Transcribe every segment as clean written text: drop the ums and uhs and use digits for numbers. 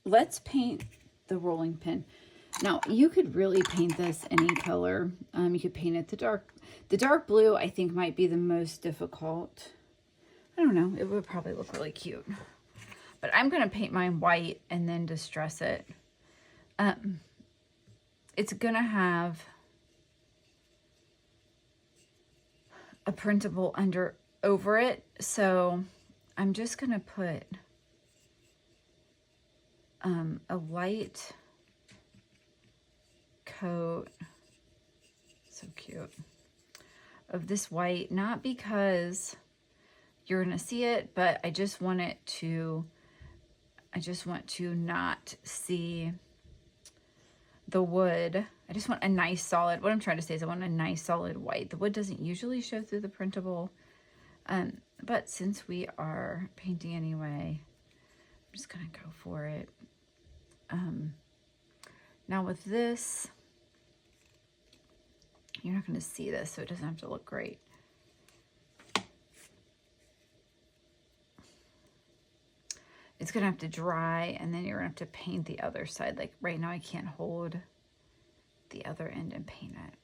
let's paint the rolling pin. Now, you could really paint this any color. You could paint it the dark blue, I think, might be the most difficult. I don't know. It would probably look really cute. But I'm going to paint mine white and then distress it. It's going to have a printable over it. So I'm just going to put a light coat, so cute, of this white, not because you're gonna see it, but I just want to not see the wood. I just want a nice solid, what I'm trying to say is I want a nice solid white. The wood doesn't usually show through the printable, but since we are painting anyway, I'm just gonna go for it. Now with this, you're not going to see this, so it doesn't have to look great. It's going to have to dry, and then you're going to have to paint the other side. Like right now I can't hold the other end and paint it.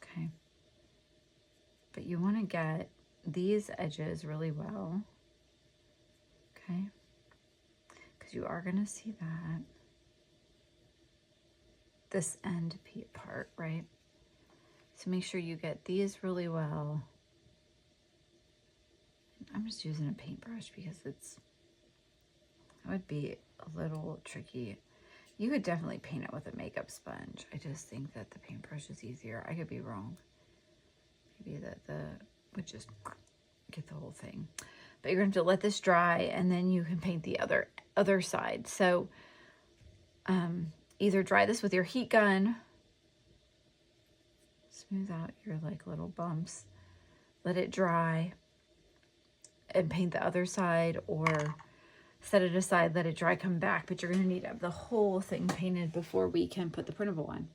Okay. But you want to get these edges really well. Okay. Because you are going to see that. This end part, right? So make sure you get these really well. I'm just using a paintbrush because it would be a little tricky. You could definitely paint it with a makeup sponge. I just think that the paintbrush is easier. I could be wrong. Maybe that would just get the whole thing. But you're going to have to let this dry, and then you can paint the other side. So either dry this with your heat gun, smooth out your like little bumps, let it dry, and paint the other side, or set it aside, let it dry, come back. But you're going to need to have the whole thing painted before we can put the printable on.